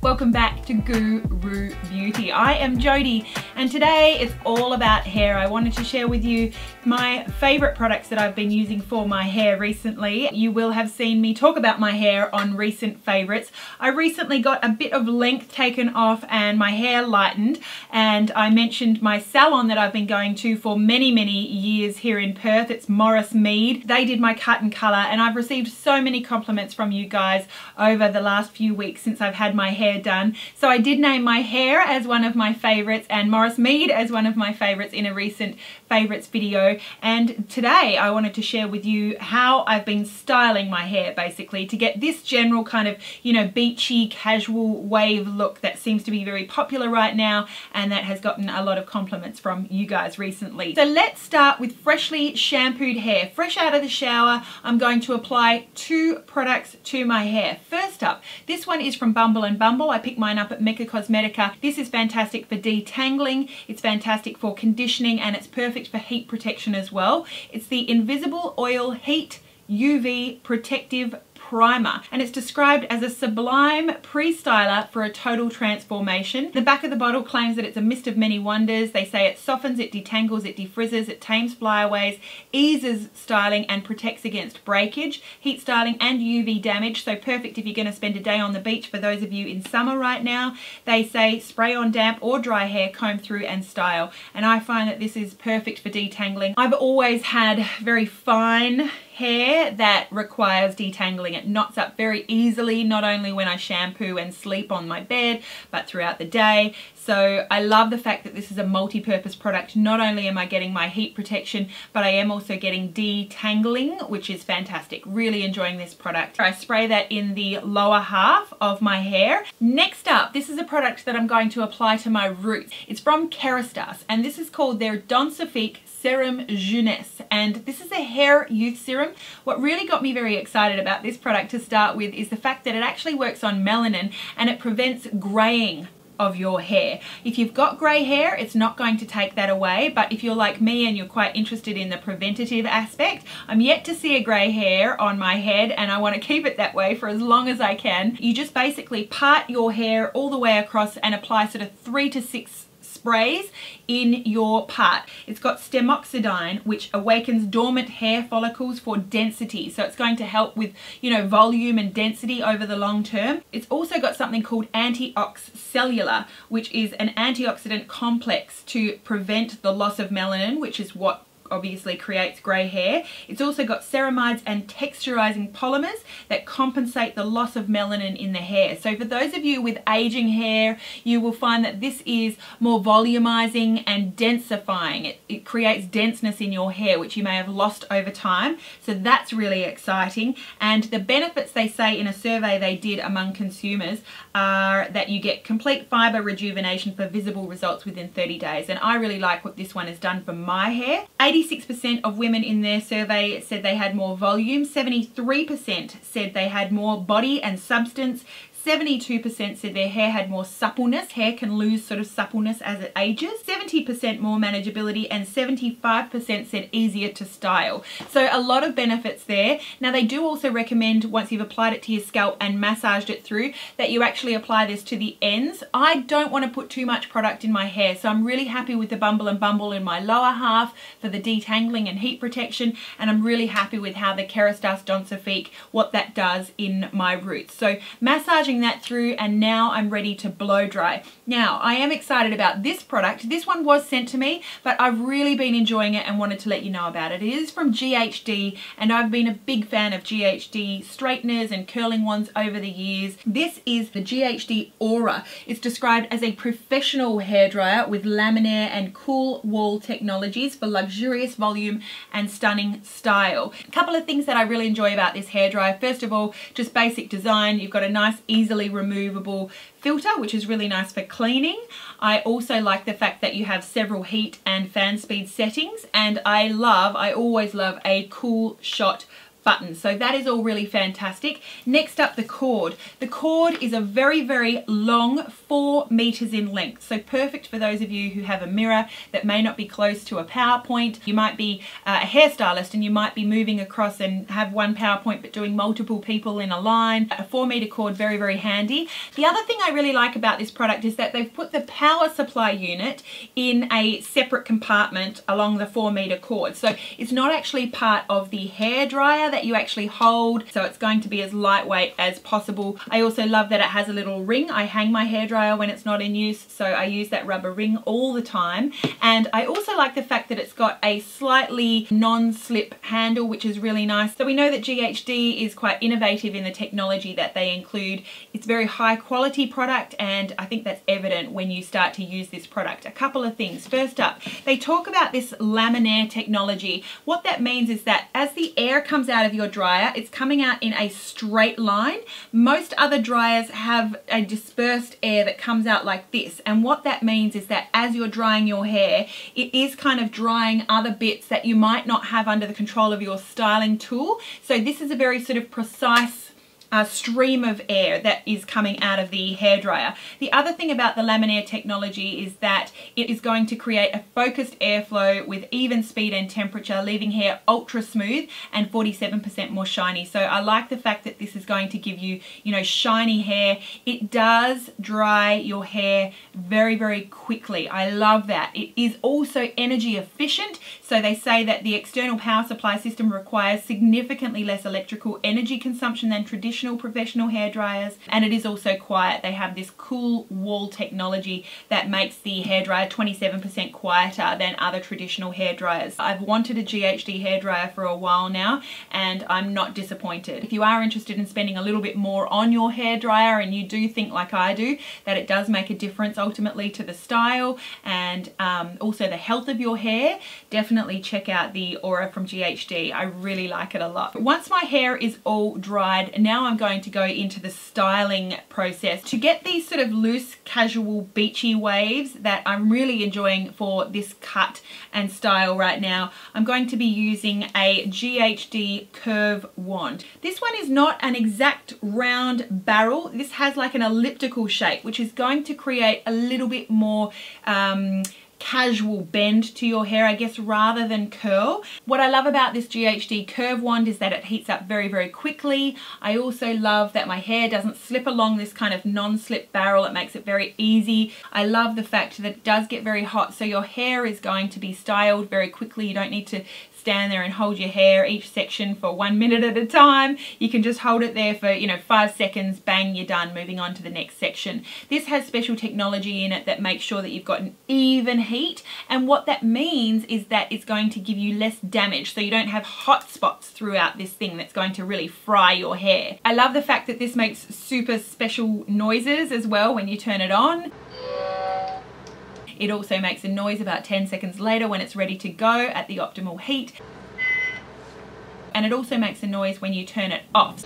welcome back to Guru Beauty. I am Jodie and today it's all about hair. I wanted to share with you my favorite products that I've been using for my hair recently. You will have seen me talk about my hair on recent favorites. I recently got a bit of length taken off and my hair lightened, and I mentioned my salon that I've been going to for many years here in Perth. It's Morris Mead. They did my cut and colour and I've received so many compliments from you guys over the last few weeks since I've had my hair done. So I did name my hair as one of my favourites and Morris Mead as one of my favourites in a recent favourites video, and today I wanted to share with you how I've been styling my hair basically to get this general kind of, you know, beachy casual wave look that seems to be very popular right now and that has gotten a lot of compliments from you guys recently. So let's start with freshly shampooed hair. Fresh out of the shower, I'm going to apply two products to my hair. First up, this one is from Bumble and Bumble. I picked mine up at Mecca Cosmetica. This is fantastic for detangling, it's fantastic for conditioning, and it's perfect for heat protection as well. It's the Invisible Oil Heat UV Protective Primer, and it's described as a sublime pre-styler for a total transformation. The back of the bottle claims that it's a mist of many wonders. They say it softens, it detangles, it defrizzes, it tames flyaways, eases styling and protects against breakage, heat styling and UV damage. So perfect if you're going to spend a day on the beach for those of you in summer right now. They say spray on damp or dry hair, comb through and style, and I find that this is perfect for detangling. I've always had very fine hair that requires detangling. It knots up very easily, not only when I shampoo and sleep on my bed, but throughout the day. So I love the fact that this is a multi-purpose product. Not only am I getting my heat protection, but I am also getting detangling, which is fantastic. Really enjoying this product. I spray that in the lower half of my hair. Next up, this is a product that I'm going to apply to my roots. It's from Kerastase, and this is called their DENSIFIQUE Serum Jeunesse, and this is a hair youth serum. What really got me very excited about this product to start with is the fact that it actually works on melanin and it prevents graying of your hair. If you've got grey hair, it's not going to take that away, but if you're like me and you're quite interested in the preventative aspect, I'm yet to see a grey hair on my head and I want to keep it that way for as long as I can. You just basically part your hair all the way across and apply sort of 3 to 6 sprays in your part. It's got stemoxidine, which awakens dormant hair follicles for density, so it's going to help with, you know, volume and density over the long term. It's also got something called antioxcellular, which is an antioxidant complex to prevent the loss of melanin, which is what obviously creates grey hair. It's also got ceramides and texturizing polymers that compensate the loss of melanin in the hair. So for those of you with aging hair, you will find that this is more volumizing and densifying. It creates denseness in your hair, which you may have lost over time. So that's really exciting. And the benefits, they say in a survey they did among consumers, are that you get complete fiber rejuvenation for visible results within 30 days. And I really like what this one has done for my hair. 86% of women in their survey said they had more volume, 73% said they had more body and substance, 72% said their hair had more suppleness. Hair can lose sort of suppleness as it ages. 70% more manageability and 75% said easier to style. So a lot of benefits there. Now they do also recommend, once you've applied it to your scalp and massaged it through, that you actually apply this to the ends. I don't want to put too much product in my hair, so I'm really happy with the Bumble and Bumble in my lower half for the detangling and heat protection, and I'm really happy with how the Kerastase DENSIFIQUE, what that does in my roots. So massaging that through, and now I'm ready to blow dry. Now I am excited about this product. This one was sent to me, but I've really been enjoying it and wanted to let you know about it. It is from GHD, and I've been a big fan of GHD straighteners and curling ones over the years. This is the GHD Aura. It's described as a professional hairdryer with laminar and cool wall technologies for luxurious volume and stunning style. A couple of things that I really enjoy about this hairdryer. First of all, just basic design. You've got a nice easily removable filter, which is really nice for cleaning. I also like the fact that you have several heat and fan speed settings, and I always love a cool shot button. So that is all really fantastic. Next up, the cord. The cord is a very, very long, 4 meters in length. So perfect for those of you who have a mirror that may not be close to a PowerPoint. You might be a hairstylist and you might be moving across and have one PowerPoint but doing multiple people in a line. A 4-meter cord, very, very handy. The other thing I really like about this product is that they've put the power supply unit in a separate compartment along the 4-meter cord. So it's not actually part of the hairdryer that you actually hold, so it's going to be as lightweight as possible. I also love that it has a little ring. I hang my hairdryer when it's not in use, so I use that rubber ring all the time. And I also like the fact that it's got a slightly non-slip handle, which is really nice. So we know that GHD is quite innovative in the technology that they include. It's very high quality product, and I think that's evident when you start to use this product. A couple of things. First up, they talk about this laminaire technology. What that means is that as the air comes out of your dryer, it's coming out in a straight line. Most other dryers have a dispersed air that comes out like this, and what that means is that as you're drying your hair, it is kind of drying other bits that you might not have under the control of your styling tool. So this is a very sort of precise stream of air that is coming out of the hairdryer. The other thing about the laminaire technology is that it is going to create a focused airflow with even speed and temperature, leaving hair ultra smooth and 47% more shiny. So I like the fact that this is going to give you, you know, shiny hair. It does dry your hair very, very quickly. I love that. It is also energy efficient. So they say that the external power supply system requires significantly less electrical energy consumption than traditional professional hair dryers, and it is also quiet. They have this cool wall technology that makes the hairdryer 27% quieter than other traditional hair dryers. I've wanted a GHD hairdryer for a while now, and I'm not disappointed. If you are interested in spending a little bit more on your hairdryer, and you do think like I do that it does make a difference ultimately to the style and also the health of your hair, definitely check out the Aura from GHD. I really like it a lot. Once my hair is all dried, now I'm going to go into the styling process. To get these sort of loose, casual, beachy waves that I'm really enjoying for this cut and style right now, I'm going to be using a GHD curve wand. This one is not an exact round barrel. This has like an elliptical shape, which is going to create a little bit more casual bend to your hair, I guess, rather than curl. What I love about this GHD curve wand is that it heats up very, very quickly. I also love that my hair doesn't slip along this kind of non-slip barrel. It makes it very easy. I love the fact that it does get very hot, so your hair is going to be styled very quickly. You don't need to stand there and hold your hair each section for 1 minute at a time. You can just hold it there for, you know, 5 seconds, bang, you're done, moving on to the next section. This has special technology in it that makes sure that you've got an even heat, and what that means is that it's going to give you less damage, so you don't have hot spots throughout this thing that's going to really fry your hair. I love the fact that this makes super special noises as well when you turn it on. It also makes a noise about 10 seconds later when it's ready to go at the optimal heat. And it also makes a noise when you turn it off.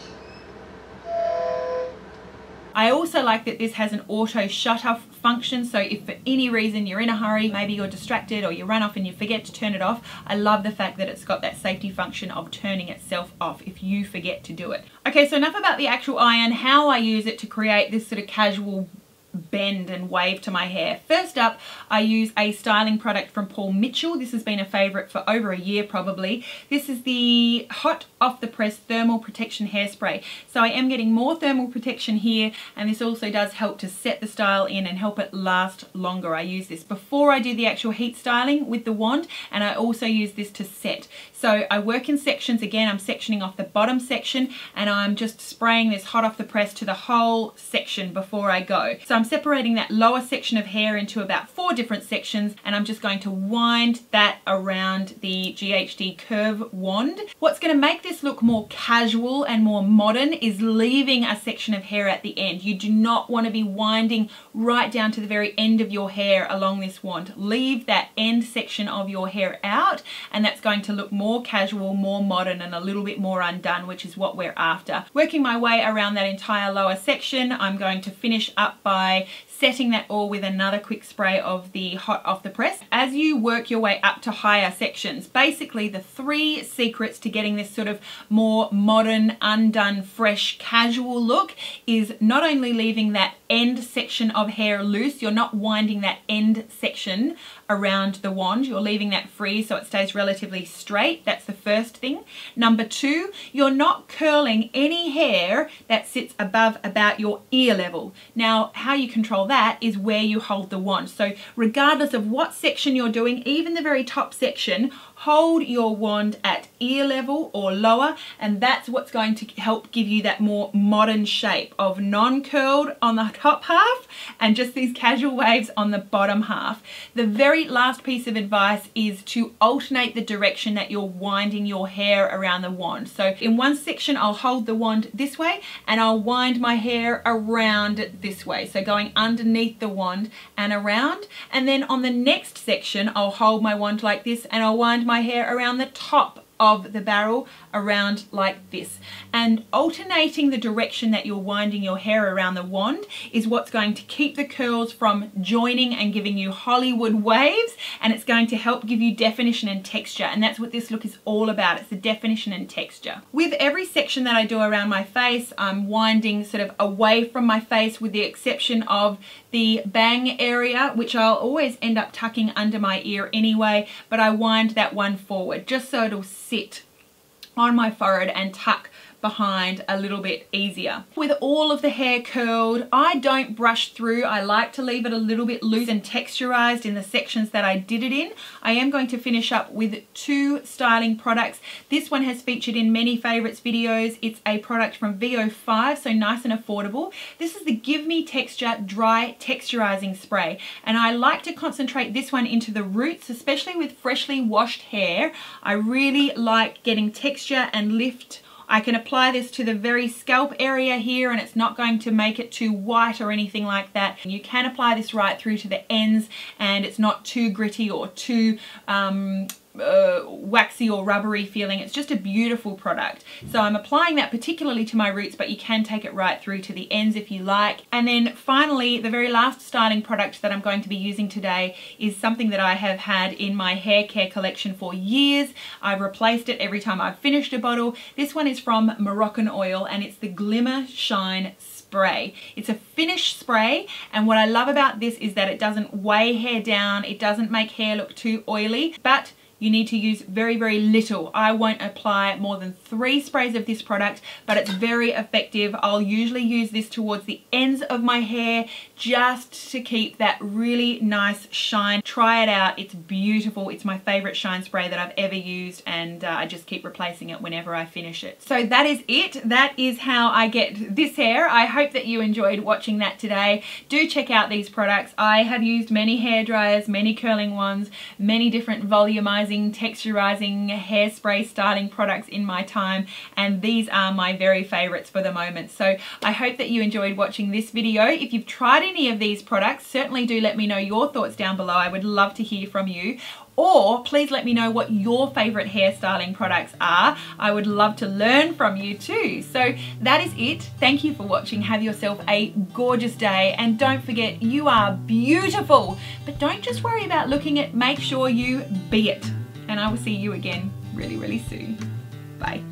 I also like that this has an auto shut off function, so if for any reason you're in a hurry, maybe you're distracted or you run off and you forget to turn it off, I love the fact that it's got that safety function of turning itself off if you forget to do it. Okay, so enough about the actual iron, how I use it to create this sort of casual bend and wave to my hair. First up, I use a styling product from Paul Mitchell. This has been a favorite for over a year probably. This is the Hot Off the Press Thermal Protection Hairspray. So I am getting more thermal protection here, and this also does help to set the style in and help it last longer. I use this before I do the actual heat styling with the wand, and I also use this to set. So I work in sections. Again, I'm sectioning off the bottom section, and I'm just spraying this hot off the press to the whole section before I go. So I'm separating that lower section of hair into about 4 different sections, and I'm just going to wind that around the GHD curve wand. What's going to make this look more casual and more modern is leaving a section of hair at the end. You do not want to be winding right down to the very end of your hair along this wand. Leave that end section of your hair out, and that's going to look more casual, more modern, and a little bit more undone, which is what we're after. Working my way around that entire lower section, I'm going to finish up by setting that all with another quick spray of the hot off the press. As you work your way up to higher sections, basically the 3 secrets to getting this sort of more modern, undone, fresh, casual look is not only leaving that end section of hair loose, you're not winding that end section around the wand, you're leaving that free so it stays relatively straight. That's the first thing. Number 2, you're not curling any hair that sits above about your ear level. Now, how you control that is where you hold the wand. So regardless of what section you're doing, even the very top section, hold your wand at ear level or lower, and that's what's going to help give you that more modern shape of non-curled on the top half and just these casual waves on the bottom half. The very last piece of advice is to alternate the direction that you're winding your hair around the wand. So in one section I'll hold the wand this way and I'll wind my hair around this way, so going underneath the wand and around, and then on the next section I'll hold my wand like this and I'll wind my hair around the top of the barrel around like this. And alternating the direction that you're winding your hair around the wand is what's going to keep the curls from joining and giving you Hollywood waves, and it's going to help give you definition and texture, and that's what this look is all about. It's the definition and texture. With every section that I do around my face, I'm winding sort of away from my face with the exception of the bang area, which I'll always end up tucking under my ear anyway, but I wind that one forward just so it'll sit on my forehead and tuck behind a little bit easier. With all of the hair curled, I don't brush through. I like to leave it a little bit loose and texturized in the sections that I did it in. I am going to finish up with 2 styling products. This one has featured in many favorites videos. It's a product from VO5, so nice and affordable. This is the Give Me Texture Dry Texturizing Spray, and I like to concentrate this one into the roots, especially with freshly washed hair. I really like getting texture and lift. I can apply this to the very scalp area here and it's not going to make it too white or anything like that. You can apply this right through to the ends and it's not too gritty or too waxy or rubbery feeling. It's just a beautiful product. So I'm applying that particularly to my roots, but you can take it right through to the ends if you like. And then finally, the very last styling product that I'm going to be using today is something that I have had in my hair care collection for years. I've replaced it every time I've finished a bottle. This one is from MoroccanOil and it's the Glimmer Shine Spray. It's a finish spray, and what I love about this is that it doesn't weigh hair down, it doesn't make hair look too oily, but you need to use very, very little. I won't apply more than 3 sprays of this product, but it's very effective. I'll usually use this towards the ends of my hair just to keep that really nice shine. Try it out. It's beautiful. It's my favorite shine spray that I've ever used, and I just keep replacing it whenever I finish it. So that is it. That is how I get this hair. I hope that you enjoyed watching that today. Do check out these products. I have used many hair dryers, many curling ones, many different volumizing, texturizing, hairspray styling products in my time, and these are my very favorites for the moment. So I hope that you enjoyed watching this video. If you've tried any of these products, certainly do let me know your thoughts down below. I would love to hear from you. Or please let me know what your favorite hairstyling products are. I would love to learn from you too. So that is it. Thank you for watching. Have yourself a gorgeous day, and don't forget, you are beautiful. But don't just worry about looking it, make sure you be it. And I will see you again really, really soon. Bye.